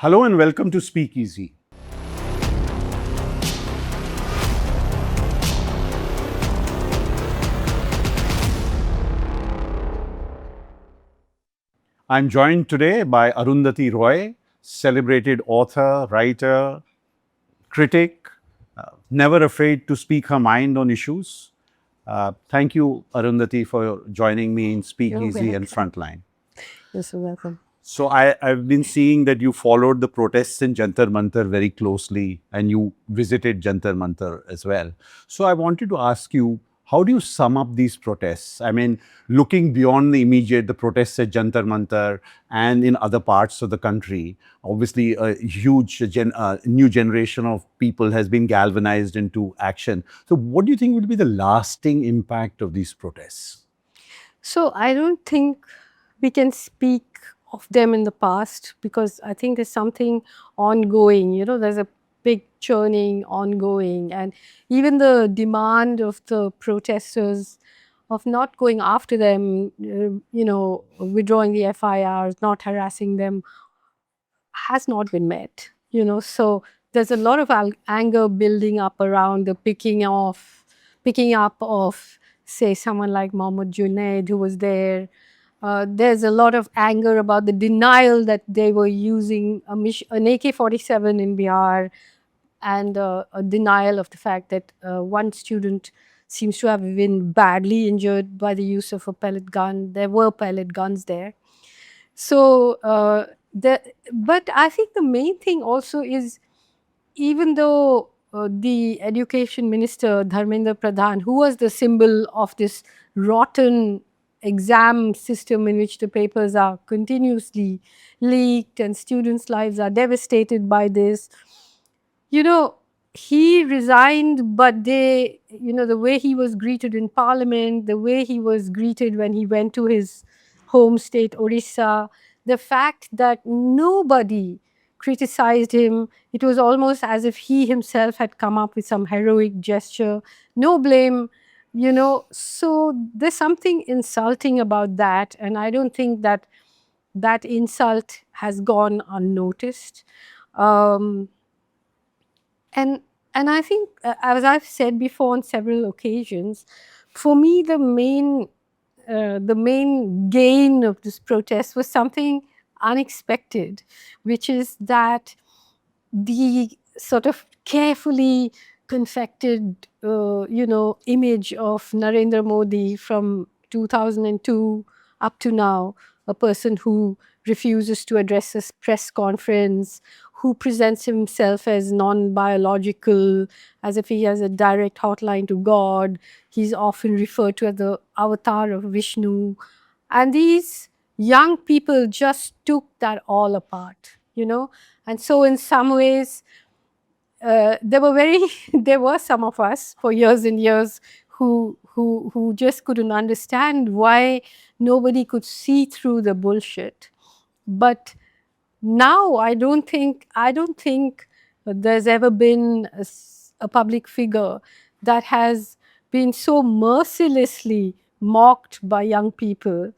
Hello and welcome to SpeakEasy. I'm joined today by Arundhati Roy, celebrated author, writer, critic, never afraid to speak her mind on issues. Thank you, Arundhati, for joining me in SpeakEasy and Frontline. You're so welcome. So I've been seeing that you followed the protests in Jantar Mantar very closely and you visited Jantar Mantar as well. So I wanted to ask you, how do you sum up these protests? I mean, looking beyond the immediate, the protests at Jantar Mantar and in other parts of the country, obviously a huge new generation of people has been galvanized into action. So what do you think will be the lasting impact of these protests? So I don't think we can speak of them in the past because I think there's something ongoing, there's a big churning ongoing, and even the demand of the protesters of not going after them, withdrawing the FIRs, not harassing them, has not been met, So there's a lot of anger building up around the picking up of, say, someone like Mohammed Junaid, who was there. There's a lot of anger about the denial that they were using an AK-47 in Bihar, and a denial of the fact that one student seems to have been badly injured by the use of a pellet gun. There were pellet guns there. So, but I think the main thing also is, even though the Education Minister Dharmendra Pradhan, who was the symbol of this rotten exam system in which the papers are continuously leaked and students' lives are devastated by this, he resigned, but the way he was greeted in Parliament, the way he was greeted when he went to his home state, Orissa, the fact that nobody criticized him, it was almost as if he himself had come up with some heroic gesture, no blame, So there's something insulting about that, and I don't think that that insult has gone unnoticed. Um, and I think, as I've said before on several occasions, for me the main gain of this protest was something unexpected, which is that the sort of carefully confected, image of Narendra Modi from 2002 up to now, a person who refuses to address a press conference, who presents himself as non-biological, as if he has a direct hotline to God. He's often referred to as the avatar of Vishnu. And these young people just took that all apart, And so in some ways, there were some of us for years and years who just couldn't understand why nobody could see through the bullshit. But now I don't think there's ever been a public figure that has been so mercilessly mocked by young people.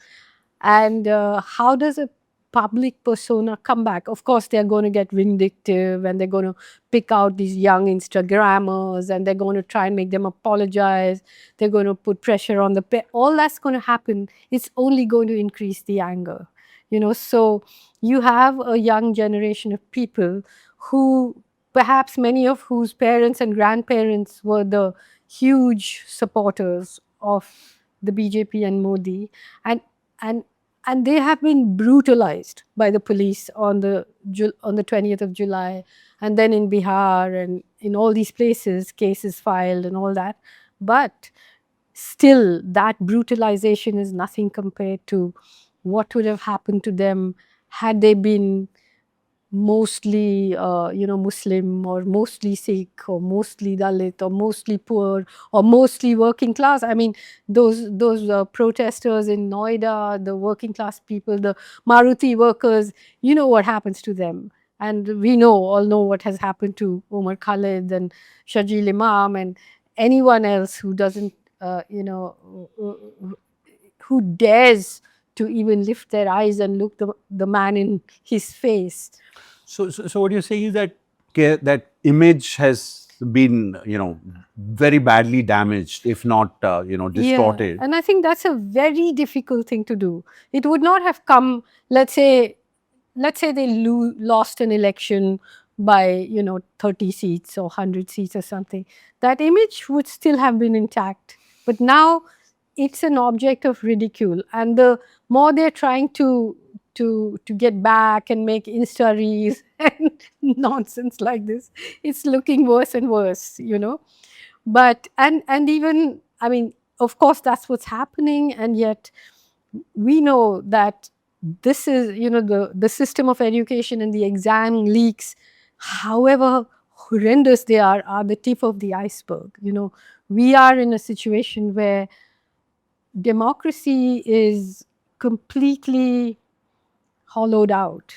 And how does a public persona come back? Of course, they're going to get vindictive, and they're going to pick out these young Instagrammers, and they're going to try and make them apologize. They're going to put pressure on the all that's going to happen. It's only going to increase the anger, So you have a young generation of people who, perhaps many of whose parents and grandparents were the huge supporters of the BJP and Modi, and and and they have been brutalized by the police on the 20th of July, and then in Bihar and in all these places, cases filed and all that. But still, that brutalization is nothing compared to what would have happened to them had they been mostly, Muslim, or mostly Sikh, or mostly Dalit, or mostly poor, or mostly working class. I mean, those protesters in Noida, the working class people, the Maruti workers, you know what happens to them. And we all know what has happened to Omar Khalid and Shajil Imam and anyone else who doesn't, who dares to even lift their eyes and look the man in his face. So what you're saying is that that image has been, very badly damaged, if not, Yeah, distorted. and I think that's a very difficult thing to do. It would not have come, let's say they lost an election by 30 seats or 100 seats or something. That image would still have been intact, but now it's an object of ridicule, and the more they're trying to get back and make insta reels and nonsense like this, it's looking worse and worse. But and even, I mean, of course that's what's happening, and yet we know that this is, the system of education and the exam leaks, however horrendous they are the tip of the iceberg. We are in a situation where democracy is completely hollowed out.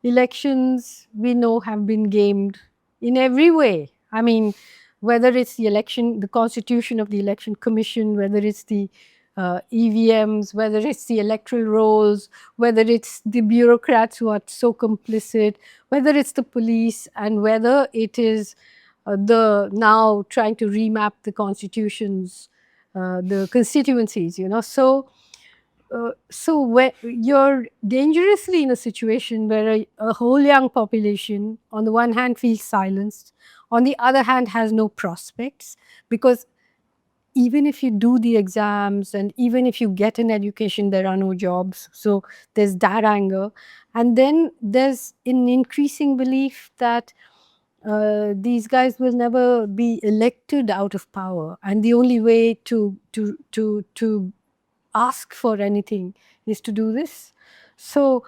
Elections, we know, have been gamed in every way. I mean, whether it's the election, the constitution of the election commission, whether it's the EVMs, whether it's the electoral rolls, whether it's the bureaucrats who are so complicit, whether it's the police, and whether it is the now trying to remap the constitutions, the constituencies. So where you're dangerously in a situation where a whole young population, on the one hand, feels silenced, on the other hand, has no prospects, because even if you do the exams and even if you get an education, there are no jobs. So there's that anger. And then there's an increasing belief that these guys will never be elected out of power, and the only way to ask for anything is to do this. So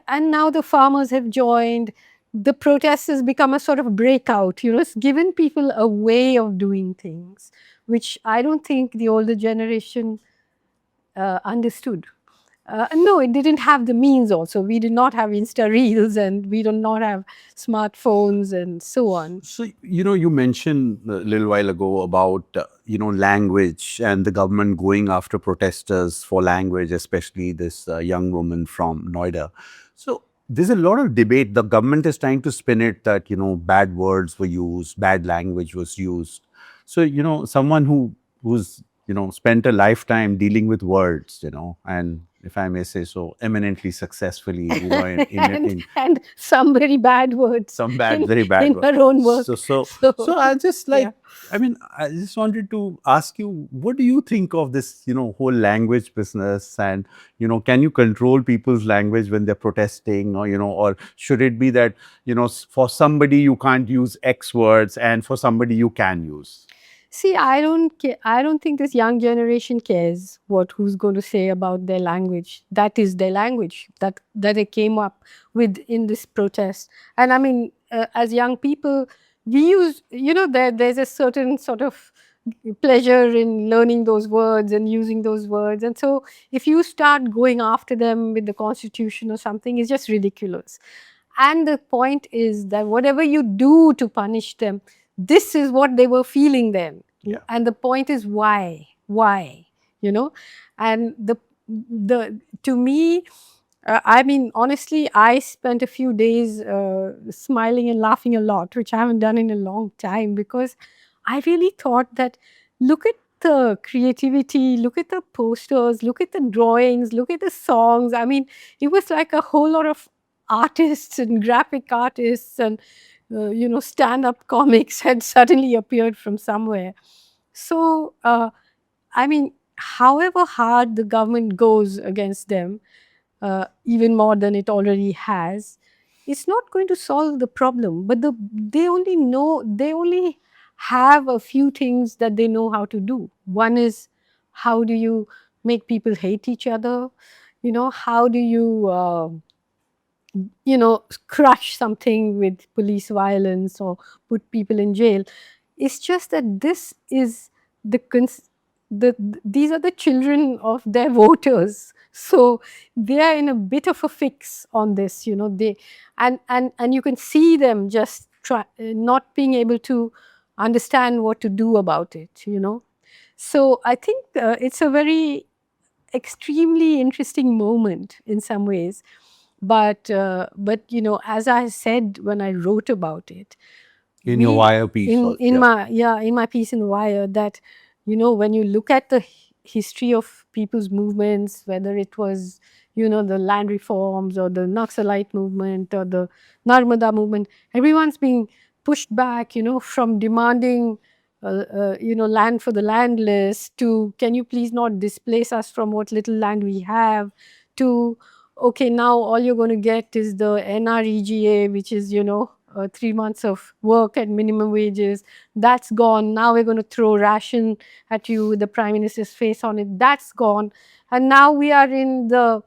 and now the farmers have joined. The protest has become a sort of breakout. It's given people a way of doing things, which I don't think the older generation understood. No, it didn't have the means also. We did not have Insta Reels, and we did not have smartphones and so on. So, you mentioned a little while ago about, language and the government going after protesters for language, especially this young woman from Noida. So, there's a lot of debate. The government is trying to spin it that, bad words were used, bad language was used. So, someone who's, spent a lifetime dealing with words, and if I may say so, eminently successfully, and some very bad words. Some very bad in words. her own work. So I just yeah. I mean, I just wanted to ask you, what do you think of this, whole language business? And, can you control people's language when they're protesting, or, or should it be that, for somebody you can't use X words and for somebody you can use? See, I don't think this young generation cares who's going to say about their language. That is their language that they came up with in this protest. And I mean, as young people, we use, there's a certain sort of pleasure in learning those words and using those words. And so if you start going after them with the constitution or something, it's just ridiculous. And the point is that whatever you do to punish them, this is what they were feeling then. Yeah. And the point is why, and to me, I mean, honestly, I spent a few days smiling and laughing a lot, which I haven't done in a long time, because I really thought that, look at the creativity, look at the posters, look at the drawings, look at the songs. I mean, it was like a whole lot of artists and graphic artists and stand-up comics had suddenly appeared from somewhere. So I mean, however hard the government goes against them, even more than it already has, it's not going to solve the problem. But they only have a few things that they know how to do. One is, how do you make people hate each other? How do you crush something with police violence or put people in jail? It's just that this is these are the children of their voters, so they are in a bit of a fix on this. They and you can see them just not being able to understand what to do about it. So I think it's a very extremely interesting moment in some ways. But you know, as I said when I wrote about it, In your we wire piece, also, in yeah. my in my piece in Wire, that you know, when you look at the history of people's movements, whether it was, you know, the land reforms or the Naxalite movement or the Narmada movement, everyone's being pushed back, you know, from demanding you know, land for the landless, to can you please not displace us from what little land we have, to okay, now all you're going to get is the NREGA, which is, you know, 3 months of work at minimum wages. That's gone. Now we're going to throw ration at you with the Prime Minister's face on it. That's gone. And now we are in the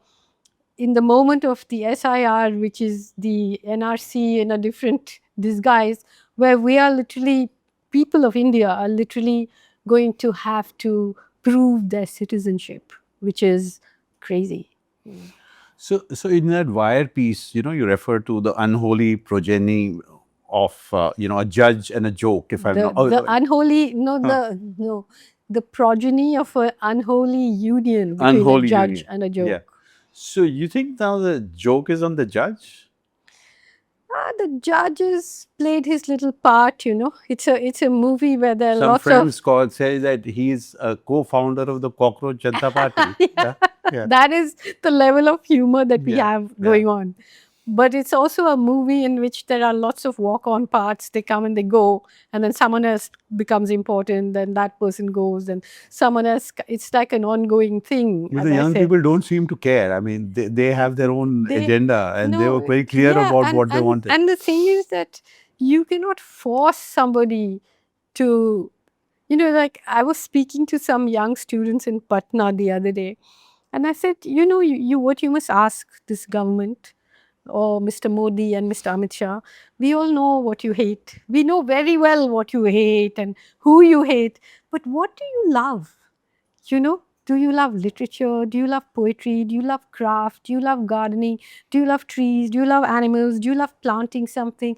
moment of the SIR, which is the NRC in a different disguise, where we are literally, people of India are literally going to have to prove their citizenship, which is crazy. So in that wire piece, you know, you refer to the unholy progeny of, you know, a judge and a joke, if I'm not. The unholy, no, Huh. the progeny of an unholy union between a Unholy judge union. and a Yeah. joke. So you think now the joke is on the judge? The judges played his little part, you know. It's a movie where there are Some lots of friends say that he's a co-founder of the Cockroach Janata Party. yeah, Yeah. Yeah. that is the level of humor that we Yeah. have Yeah. going on. But it's also a movie in which there are lots of walk-on parts. They come and they go, and then someone else becomes important, then that person goes, and someone else. It's like an ongoing thing, But as the I young said. people don't seem to care. I mean, they have their own They agenda and they were no, very clear yeah, about what they wanted. and the thing is that you cannot force somebody to, you know, like I was speaking to some young students in Patna the other day, and I said, you know, you what you must ask this government or Mr. Modi and Mr. Amit Shah, we all know what you hate. We know very well what you hate and who you hate, but what do you love? You know, do you love literature? Do you love poetry? Do you love craft? Do you love gardening? Do you love trees? Do you love animals? Do you love planting something?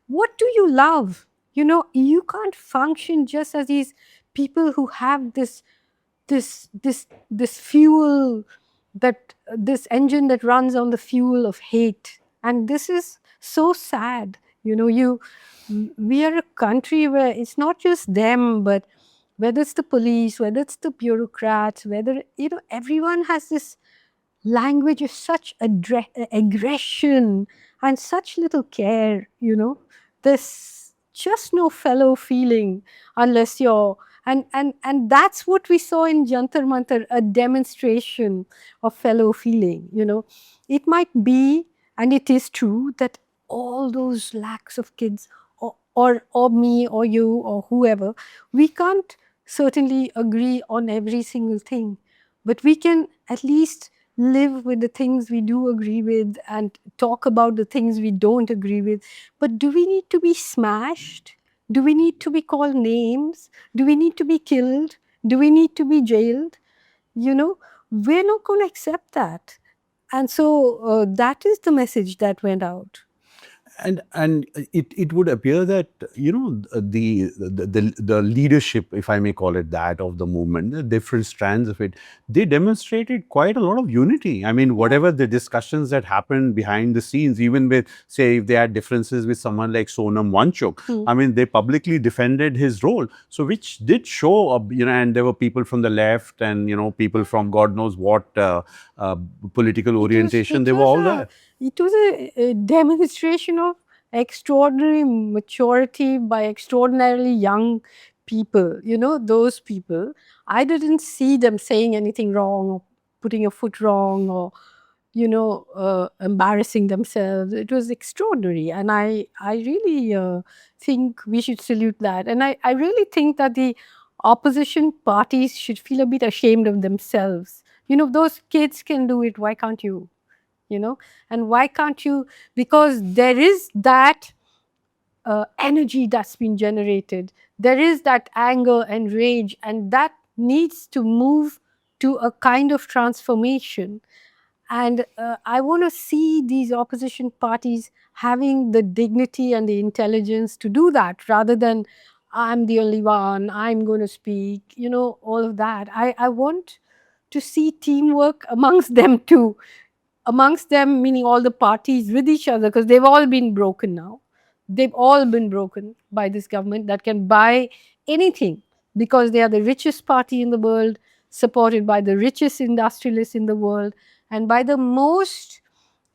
What do you love? You know, you can't function just as these people who have this fuel, that this engine that runs on the fuel of hate. And this is so sad. You know, we are a country where it's not just them, but whether it's the police, whether it's the bureaucrats, whether, you know, everyone has this language of such aggression and such little care, you know. There's just no fellow feeling unless you're, and that's what we saw in Jantar Mantar, a demonstration of fellow feeling, you know. It might be, and it is true, that all those lakhs of kids, or me or you or whoever, we can't certainly agree on every single thing, but we can at least live with the things we do agree with and talk about the things we don't agree with. But do we need to be smashed? Do we need to be called names? Do we need to be killed? Do we need to be jailed? You know, we're not going to accept that. And so that is the message that went out. And it would appear that, you know, the leadership, if I may call it that, of the movement, the different strands of it, they demonstrated quite a lot of unity. I mean, whatever the discussions that happened behind the scenes, even with, say, if they had differences with someone like Sonam Wanchuk, I mean, they publicly defended his role. So which did show, you know, and there were people from the left and, you know, people from God knows what political orientation, they were all there. It was a demonstration of extraordinary maturity by extraordinarily young people. You know, those people, I didn't see them saying anything wrong or putting a foot wrong or, you know, embarrassing themselves. It was extraordinary. And I really think we should salute that. And I really think that the opposition parties should feel a bit ashamed of themselves. You know, those kids can do it. Why can't you? You know, and why can't you? Because there is that energy that's been generated. There is that anger and rage, and that needs to move to a kind of transformation. And I want to see these opposition parties having the dignity and the intelligence to do that, rather than I'm the only one, I'm going to speak, you know, all of that. I want to see teamwork amongst them too. amongst them, meaning all the parties with each other, because they've all been broken now. They've all been broken by this government that can buy anything because they are the richest party in the world, supported by the richest industrialists in the world, and by the most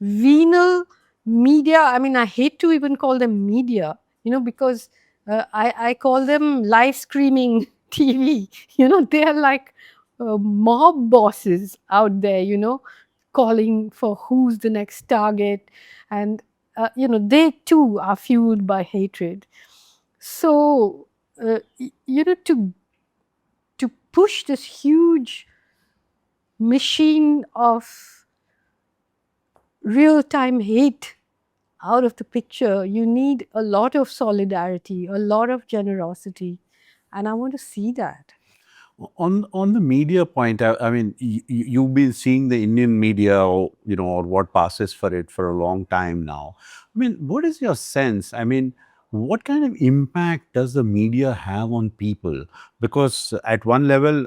venal media. I mean, I hate to even call them media, because I call them live screaming TV. They are like mob bosses out there, calling for who's the next target. And, they too are fueled by hatred. So, to push this huge machine of real-time hate out of the picture, you need a lot of solidarity, a lot of generosity, and I want to see that. On the media point, I mean, you've been seeing the Indian media, or what passes for it for a long time now. I mean, what is your sense? I mean, what kind of impact does the media have on people? Because at one level,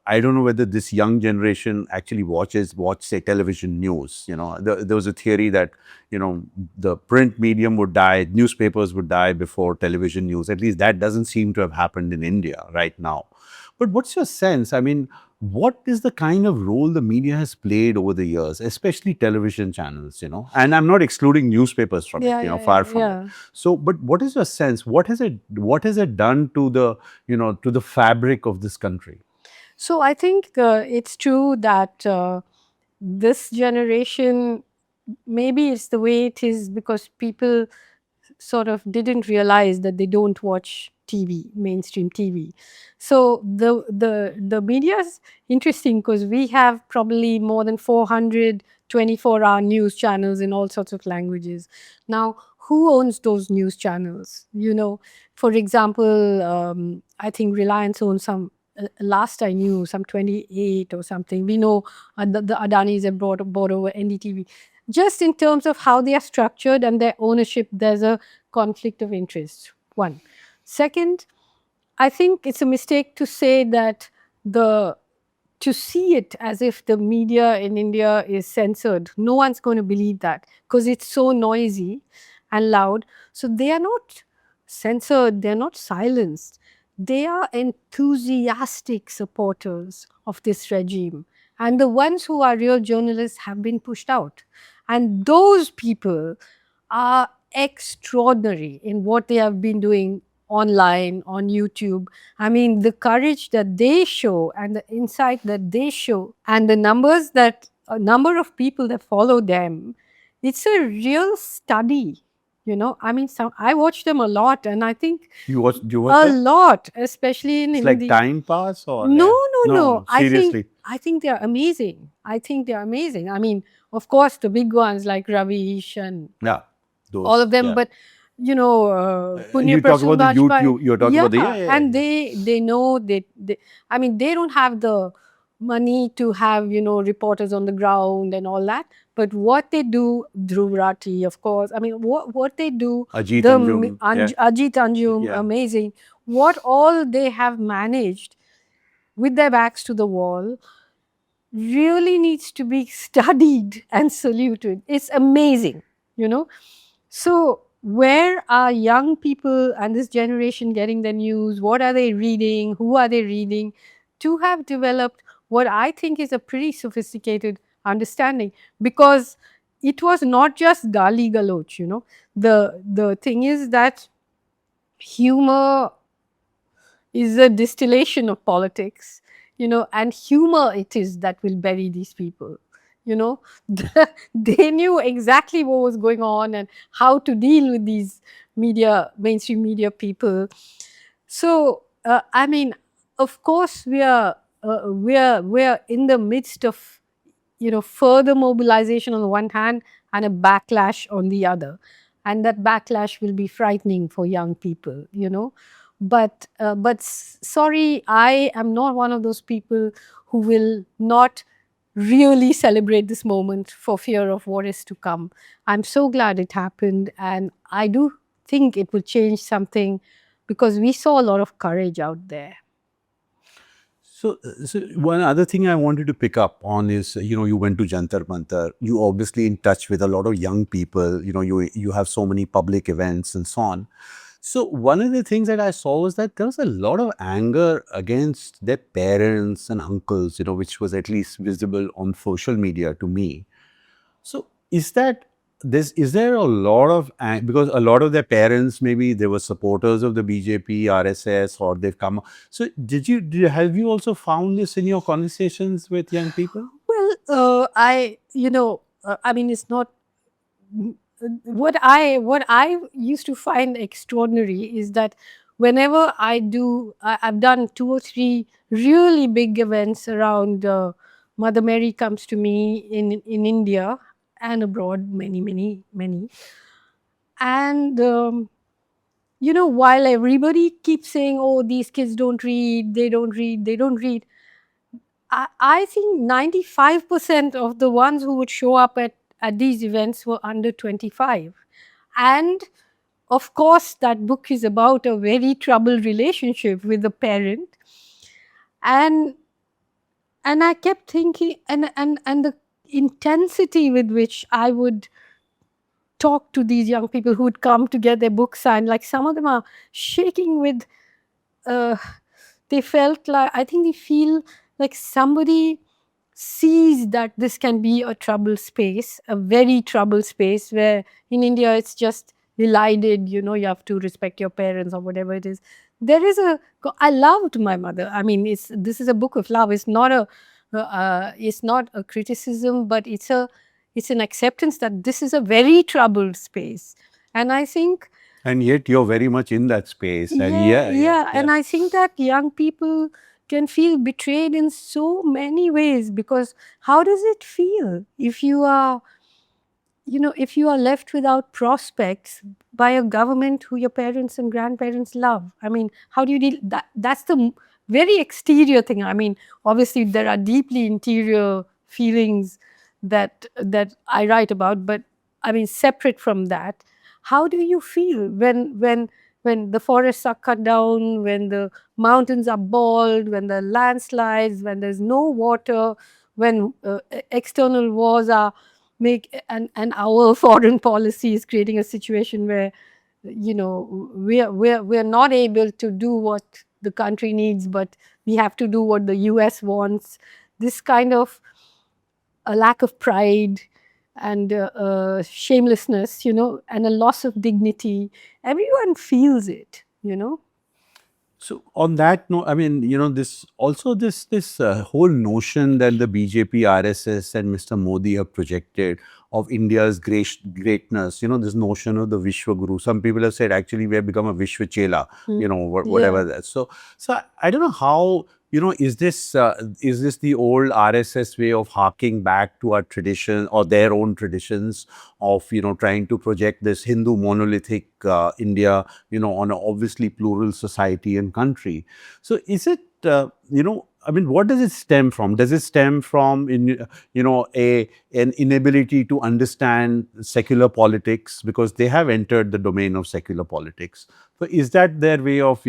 I don't know whether this young generation actually watch say television news. There was a theory that the print medium would die, newspapers would die before television news. At least that doesn't seem to have happened in India right now. But what's your sense? I mean, what is the kind of role the media has played over the years, especially television channels, And I'm not excluding newspapers from Yeah, it, far from it. So, but what is your sense? What has it done to the fabric of this country? So I think it's true that this generation, maybe it's the way it is because people sort of didn't realize that they don't watch TV, mainstream TV. So the media is interesting because we have probably more than 400 24-hour news channels in all sorts of languages. Now, who owns those news channels? For example, I think Reliance owns some. Last I knew, some 28 or something. We know the Adanis have bought over NDTV. Just in terms of how they are structured and their ownership, there's a conflict of interest. One. Second, I think it's a mistake to say that to see it as if the media in India is censored. No one's going to believe that because it's so noisy and loud. So they are not censored, they're not silenced. They are enthusiastic supporters of this regime. And the ones who are real journalists have been pushed out. And those people are extraordinary in what they have been doing online, on YouTube. I mean, the courage that they show and the insight that they show and the number of people that follow them, it's a real study. I mean, I watch them a lot, and I think Do you watch a them? lot, especially in It's Hindi. like time pass or No. seriously. I think they are amazing. I mean, of course, the big ones like Ravish and Yeah, those. all of them, Yeah. but Punya You talk about the Prasad you're talking about the and they know I mean, they don't have the money to have reporters on the ground and all that, but what they do, Dhruv Rathi, of course, I mean, what they do, Ajit the Anjum, yeah. Ajit Anjum, Yeah. amazing, what all they have managed with their backs to the wall really needs to be studied and saluted. It's amazing, So, where are young people and this generation getting their news? What are they reading? Who are they reading? To have developed what I think is a pretty sophisticated understanding, because it was not just gali galoch, The thing is that humor is a distillation of politics, and humor it is that will bury these people. They knew exactly what was going on and how to deal with these mainstream media people. So, I mean, of course, we are in the midst of further mobilization on the one hand and a backlash on the other, and that backlash will be frightening for young people. But sorry, I am not one of those people who will not really celebrate this moment for fear of what is to come. I'm so glad it happened, and I do think it will change something because we saw a lot of courage out there. So one other thing I wanted to pick up on is, you went to Jantar Mantar. You obviously in touch with a lot of young people. You have so many public events and so on. So one of the things that I saw was that there was a lot of anger against their parents and uncles, which was at least visible on social media to me. So is there a lot of because a lot of their parents, maybe they were supporters of the BJP, RSS, or they've come. So have you also found this in your conversations with young people? Well, I mean, it's not what I used to find extraordinary is that whenever I've done 2 or 3 really big events around Mother Mary comes to me in India and abroad, many, and while everybody keeps saying, "Oh, these kids don't read, they don't read, they don't read," I think 95% of the ones who would show up at these events were under 25. And of course, that book is about a very troubled relationship with the parent. And I kept thinking, and the intensity with which I would talk to these young people who would come to get their book signed, like some of them are shaking with, uh, they felt like, I think they feel like somebody sees that this can be a troubled space, a very troubled space, where in India it's just elided, you have to respect your parents or whatever it is. There is I loved my mother. I mean, this is a book of love. It's not a criticism, but it's an acceptance that this is a very troubled space. And I think, And yet you're very much in that space. And yeah. And I think that young people can feel betrayed in so many ways, because how does it feel if you are, if you are left without prospects by a government who your parents and grandparents love? I mean, how do you deal that? That's the very exterior thing. I mean, obviously there are deeply interior feelings that I write about, but I mean, separate from that, how do you feel when the forests are cut down, when the mountains are bald, when the landslides, when there's no water, when external wars are and our foreign policy is creating a situation where we're not able to do what the country needs, but we have to do what the US wants. This kind of a lack of pride and shamelessness, and a loss of dignity. Everyone feels it. So on that note, I mean, this whole notion that the BJP, RSS, and Mr. Modi have projected of India's greatness. This notion of the Vishwa Guru. Some people have said actually we have become a Vishwa Chela. Whatever that. So I don't know how. Is this the old RSS way of harking back to our tradition or their own traditions of trying to project this Hindu monolithic India on an obviously plural society and country? So is it I mean, what does it stem from? Does it stem from an inability to understand secular politics because they have entered the domain of secular politics? So is that their way of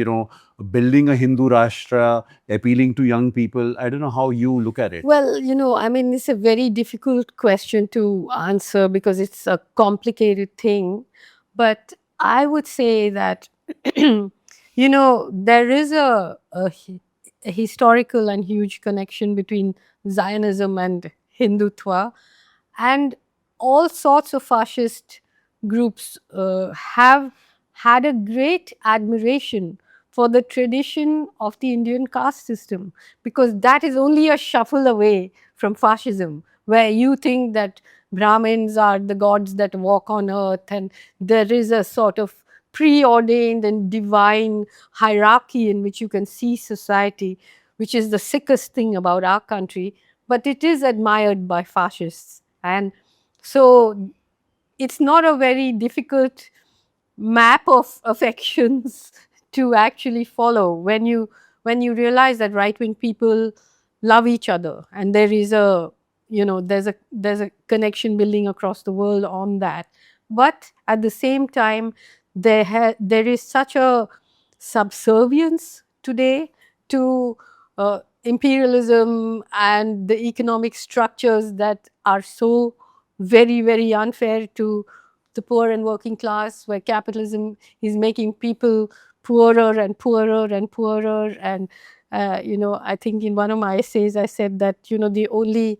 building a Hindu Rashtra, appealing to young people? I don't know how you look at it. Well, I mean, it's a very difficult question to answer because it's a complicated thing. But I would say that, there is a historical and huge connection between Zionism and Hindutva. And all sorts of fascist groups have had a great admiration for the tradition of the Indian caste system, because that is only a shuffle away from fascism, where you think that Brahmins are the gods that walk on earth, and there is a sort of preordained and divine hierarchy in which you can see society, which is the sickest thing about our country, but it is admired by fascists. And so it's not a very difficult map of affections to actually follow when you realize that right-wing people love each other, and there is there's a connection building across the world on that. But at the same time, there is such a subservience today to imperialism and the economic structures that are so very, very unfair to the poor and working class, where capitalism is making people poorer and poorer and poorer. And, I think in one of my essays, I said that, the only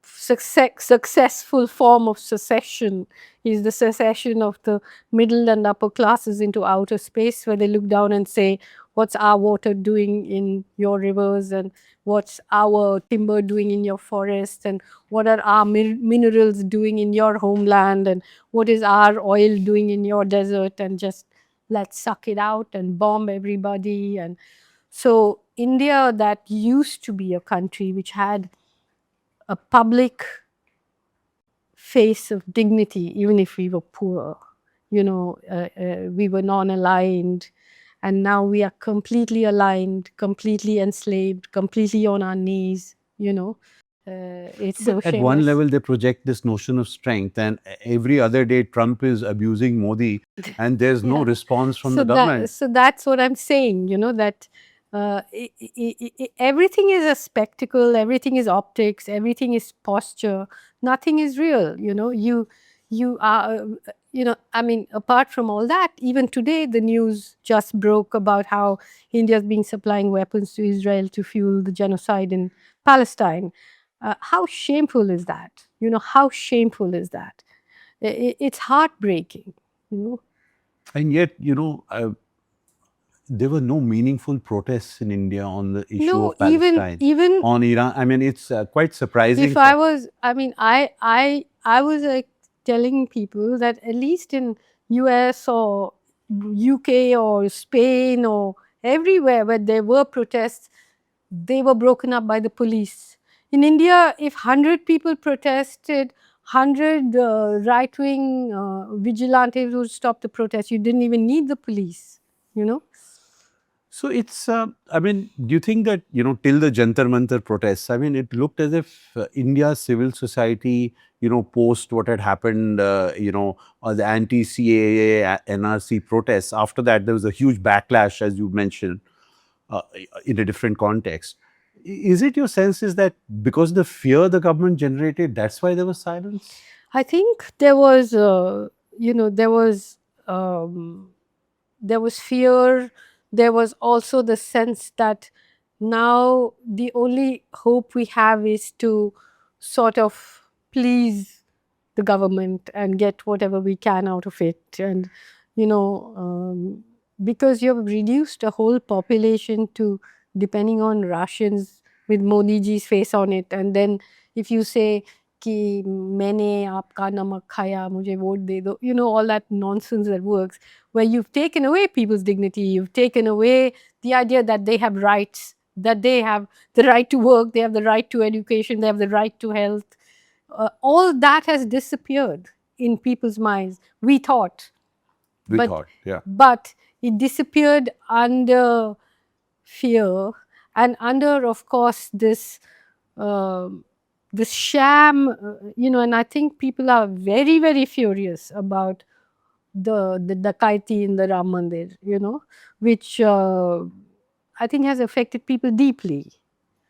successful form of secession is the secession of the middle and upper classes into outer space, where they look down and say, what's our water doing in your rivers, and what's our timber doing in your forest, and what are our minerals doing in your homeland, and what is our oil doing in your desert, and just let's suck it out and bomb everybody. And so India, that used to be a country which had a public face of dignity, even if we were poor. We were non-aligned, and now we are completely aligned, completely enslaved, completely on our knees. It's so But at one shameless. level, they project this notion of strength, and every other day, Trump is abusing Modi, and there's no Yeah. response from the government. So that's what I'm saying. That everything is a spectacle, everything is optics, everything is posture. Nothing is real. You are. I mean, apart from all that, even today the news just broke about how India is being supplying weapons to Israel to fuel the genocide in Palestine. How shameful is that? How shameful is that? It's heartbreaking. And yet, there were no meaningful protests in India on the issue No, of Palestine, even on Iran. I mean, it's quite surprising. if I was, I mean, I was like telling people that at least in US or UK or Spain or everywhere where there were protests, they were broken up by the police. In India, if 100 people protested, 100 right-wing vigilantes would stop the protest. You didn't even need the police, you know. So it's, I mean, do you think that, till the Jantar Mantar protests, I mean, it looked as if India's civil society, post what had happened, the anti-CAA, NRC protests, after that, there was a huge backlash, as you mentioned, in a different context. Is it your sense is that because the fear the government generated, that's why there was silence? I think there was, there was fear. There was also the sense that now the only hope we have is to sort of please the government and get whatever we can out of it. And, because you've reduced a whole population to depending on rations with Modi ji's face on it. And then if you say, कि मैंने आपका नमक खाया मुझे vote दे दो, all that nonsense that works, where you've taken away people's dignity, you've taken away the idea that they have rights, that they have the right to work, they have the right to education, they have the right to health. All that has disappeared in people's minds, we thought. We thought, yeah. But it disappeared under fear and under, of course, this sham, and I think people are very, very furious about the Dakaiti in the Ram Mandir, which I think has affected people deeply.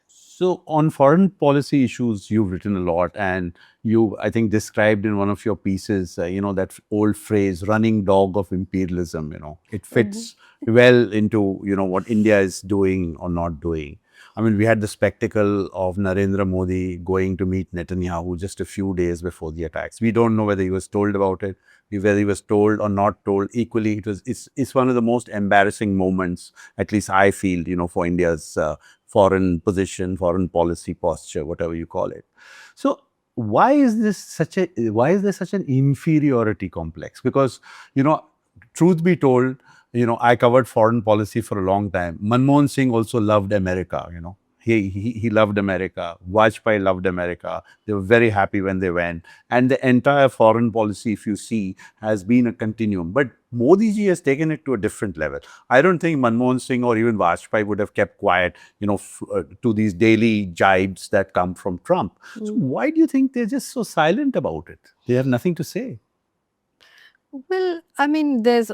So on foreign policy issues, you've written a lot, and you, I think, described in one of your pieces, that old phrase, running dog of imperialism, it fits well into, what India is doing or not doing. I mean, we had the spectacle of Narendra Modi going to meet Netanyahu just a few days before the attacks. We don't know whether he was told about it, whether he was told or not told. Equally, it's one of the most embarrassing moments, at least I feel, for India's foreign position, foreign policy posture, whatever you call it. So why is there such an inferiority complex? Because, truth be told, I covered foreign policy for a long time. Manmohan Singh also loved America, He loved America. Vajpayee loved America. They were very happy when they went. And the entire foreign policy, if you see, has been a continuum. But Modi ji has taken it to a different level. I don't think Manmohan Singh or even Vajpayee would have kept quiet, to these daily jibes that come from Trump. So why do you think they're just so silent about it? They have nothing to say. Well, I mean, there's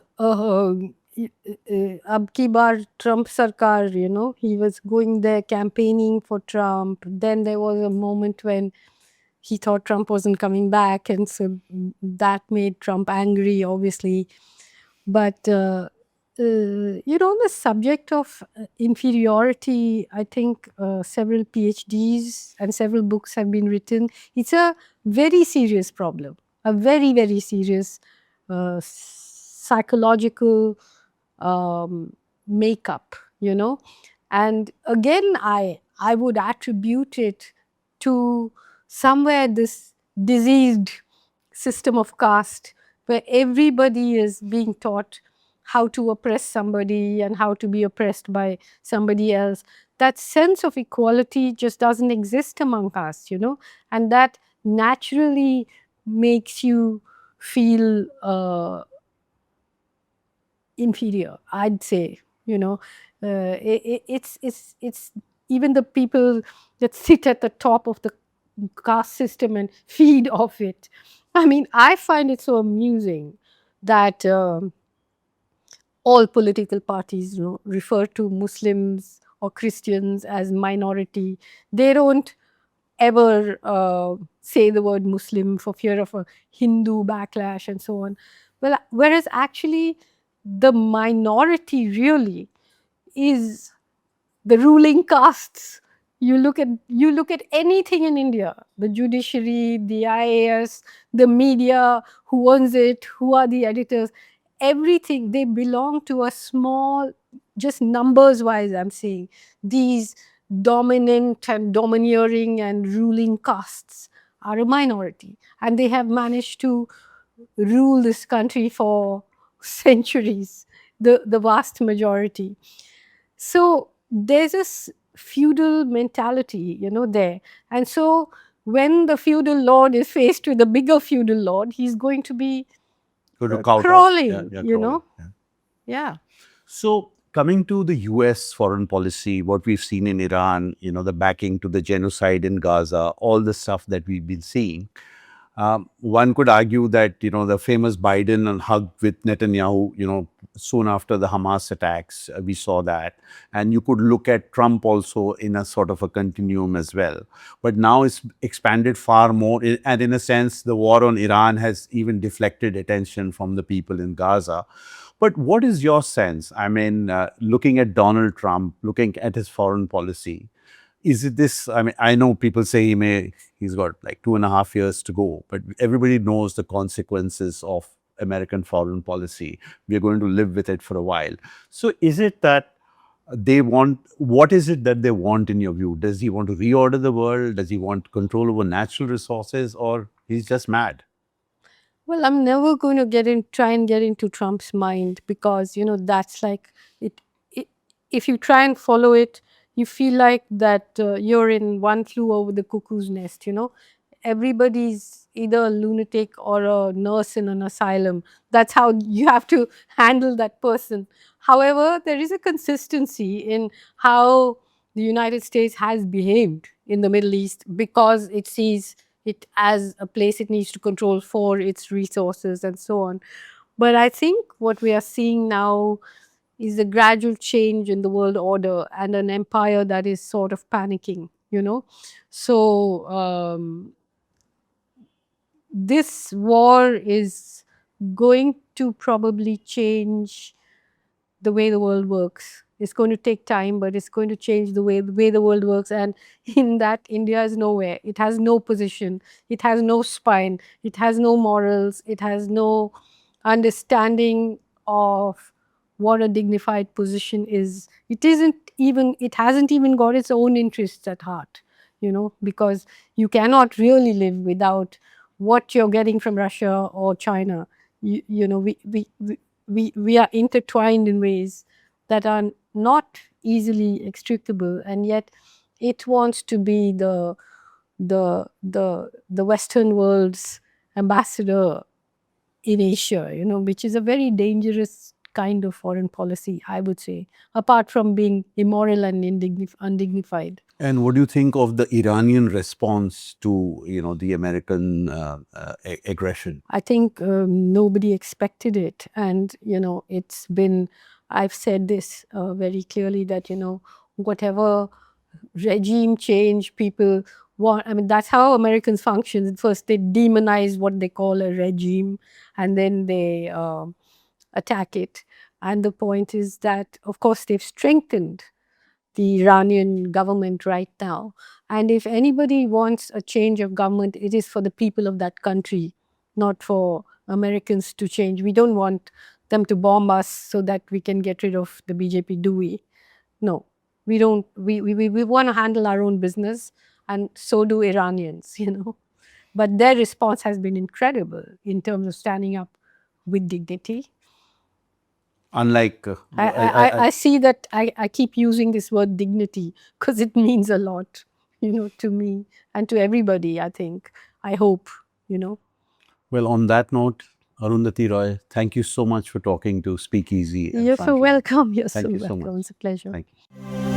ab ki baar Trump sarkar, he was going there campaigning for Trump. Then there was a moment when he thought Trump wasn't coming back, and so that made Trump angry, obviously. But the subject of inferiority, I think several PhDs and several books have been written. It's a very serious problem, a very, very serious psychological makeup, And again, I would attribute it to somewhere this diseased system of caste where everybody is being taught how to oppress somebody and how to be oppressed by somebody else. That sense of equality just doesn't exist among us, and that naturally makes you feel inferior, I'd say. It's even the people that sit at the top of the caste system and feed off it. I mean, I find it so amusing that all political parties, refer to Muslims or Christians as minority. They don't ever say the word Muslim for fear of a Hindu backlash and so on. Well, whereas actually the minority really is the ruling castes. You look at anything in India, the judiciary, the IAS, the media, who owns it, who are the editors, everything, they belong to a small, just numbers wise, I'm saying, these dominant and domineering and ruling castes are a minority, and they have managed to rule this country for centuries, the vast majority. So there's this feudal mentality, there. And so when the feudal lord is faced with a bigger feudal lord, he's going to be Going to kowtow. crawling, Crawling. Yeah. Yeah. So coming to the US foreign policy, what we've seen in Iran, the backing to the genocide in Gaza, all the stuff that we've been seeing, one could argue that, the famous Biden hug with Netanyahu, soon after the Hamas attacks, we saw that. And you could look at Trump also in a sort of a continuum as well. But now it's expanded far more. And in a sense, the war on Iran has even deflected attention from the people in Gaza. But what is your sense? I mean, looking at Donald Trump, looking at his foreign policy, is it this? I mean, I know people say he's got like 2.5 years to go, but everybody knows the consequences of American foreign policy. We are going to live with it for a while. So is it that what is it that they want in your view? Does he want to reorder the world? Does he want control over natural resources, or he's just mad? Well, I'm never going to try and get into Trump's mind, because that's like it. If you try and follow it, you feel like that you're in One Flew Over the Cuckoo's Nest. Everybody's either a lunatic or a nurse in an asylum. That's how you have to handle that person. However, there is a consistency in how the United States has behaved in the Middle East, because it sees it as a place it needs to control for its resources and so on. But I think what we are seeing now is a gradual change in the world order and an empire that is sort of panicking, So this war is going to probably change the way the world works. It's going to take time, but it's going to change the way the world works. And in that, India is nowhere. It has no position. It has no spine. It has no morals. It has no understanding of what a dignified position is. It hasn't even got its own interests at heart, because you cannot really live without what you're getting from Russia or China. We are intertwined in ways that are not easily extricable, and yet it wants to be the Western world's ambassador in Asia, which is a very dangerous kind of foreign policy, I would say, apart from being immoral and undignified. And what do you think of the Iranian response to, the American aggression? I think nobody expected it. And, it's been, I've said this very clearly that, whatever regime change people want, I mean, that's how Americans function. First, they demonize what they call a regime, and then they attack it. And the point is that, of course, they've strengthened the Iranian government right now. And if anybody wants a change of government, it is for the people of that country, not for Americans to change. We don't want them to bomb us so that we can get rid of the BJP, do we? No, we don't. We want to handle our own business, and so do Iranians, But their response has been incredible in terms of standing up with dignity. Unlike, I see that I keep using this word dignity because it means a lot, to me and to everybody, I think. I hope, Well, on that note, Arundhati Roy, thank you so much for talking to SpeakEasy. You're so welcome. You're Thank so you so welcome. much. It's a pleasure. Thank you.